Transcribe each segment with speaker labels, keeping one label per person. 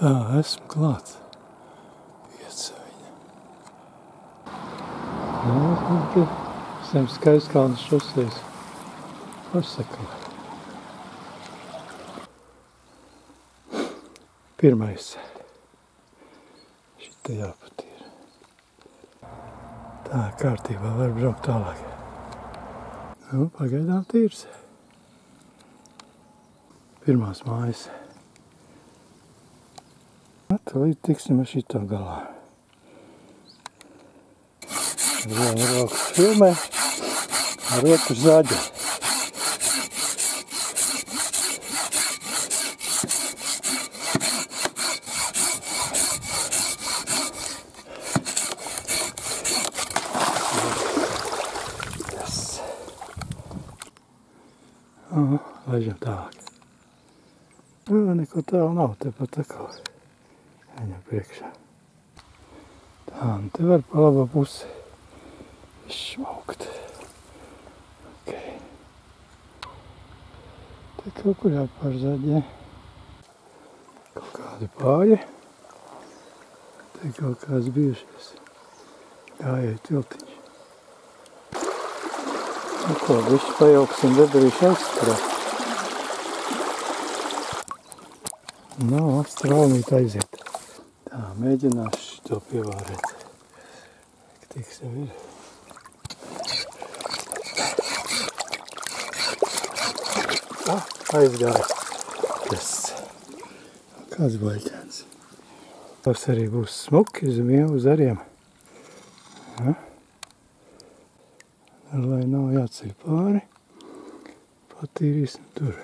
Speaker 1: Tā, esmu klāts. Iecaviņa. Nu, visiem Skaiskalnes šoseis pasakā. Pirmais. Šita jāpatīra. Tā, kārtībā var braukt tālāk. Nu, pagaidām tīrs. Pirmās mājas. Tūlīt tiksim ar šito galā. Vienu roku filmē, ar otru zaļu. Yes. Laižam tālāk. Neko tālu nav, tepat tako. Viņam priekšā. Tā, un te var pa labo pusi izšmaukt. Ok. Te kaut kur jāpārzaļē. Kaut kādi pāļi. Te kaut kāds bijušies. Gājēji tiltiņš. Nu ko, bišķi pajauksim debrīšu aizskarāt. Nav straunīt aiziet. Tā, mēģināšu šito pievārēt. Tiks jau ir. Aizgāja. Yes. Kāds baļķēns. Tas arī būs smuki zem ievu zariem. Ja? Lai nav jāceļ pāri, patīrīsim tur.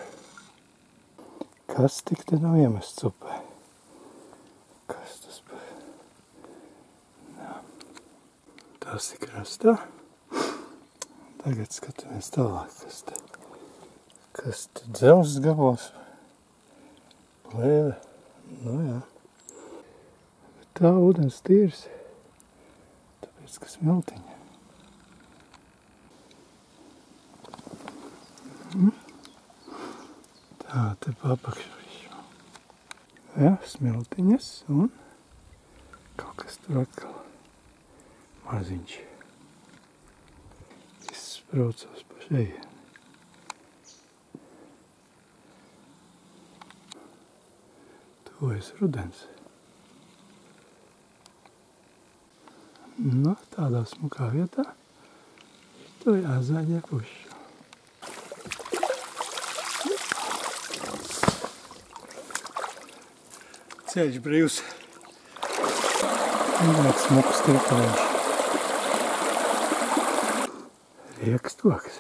Speaker 1: Kas tik te nav iemests upē? Kas tas par? Jā. Tas ir krastā. Tagad skatāmies tālāk, kas te. Kas te dzelzs gabals? Plēve. Nu jā. Bet tā ūdens tīrs. Tāpēc, ka smiltiņa. Tā, te papakšu. Jā, smiltiņas un kaut kas tur atkal maziņš. Izspraucos pa šejieni. Tuvojas rudens. Nu, tādā smukā vietā. To jāzaļie pušu. Ceļš brīvs. Ļoti smuks tilpājums. Riekstoks.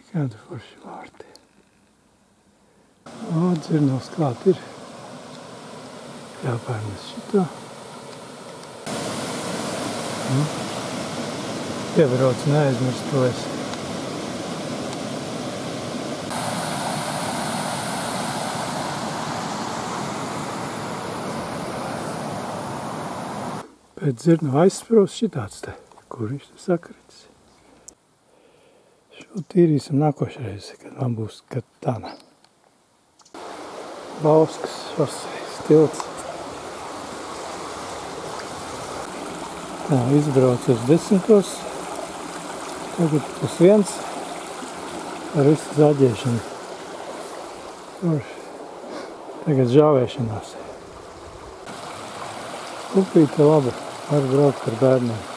Speaker 1: Kādu forši vārti. O, dzirnavs klāt ir. Jāpārnes šito. Piebrauc neaizmirst to es. Pēc dzirnava aizspraus šitāds te, kur viņš te sakrits. Šo tīrīsim nākošreiz, kad man būs Katāna. Bauskas šoseis tilts. Tā, izbrauc uz 10. Tagad +1 ar visu zaļiešanu. Tagad žāvēšanās. Upīte laba, var braukt ar bērniem.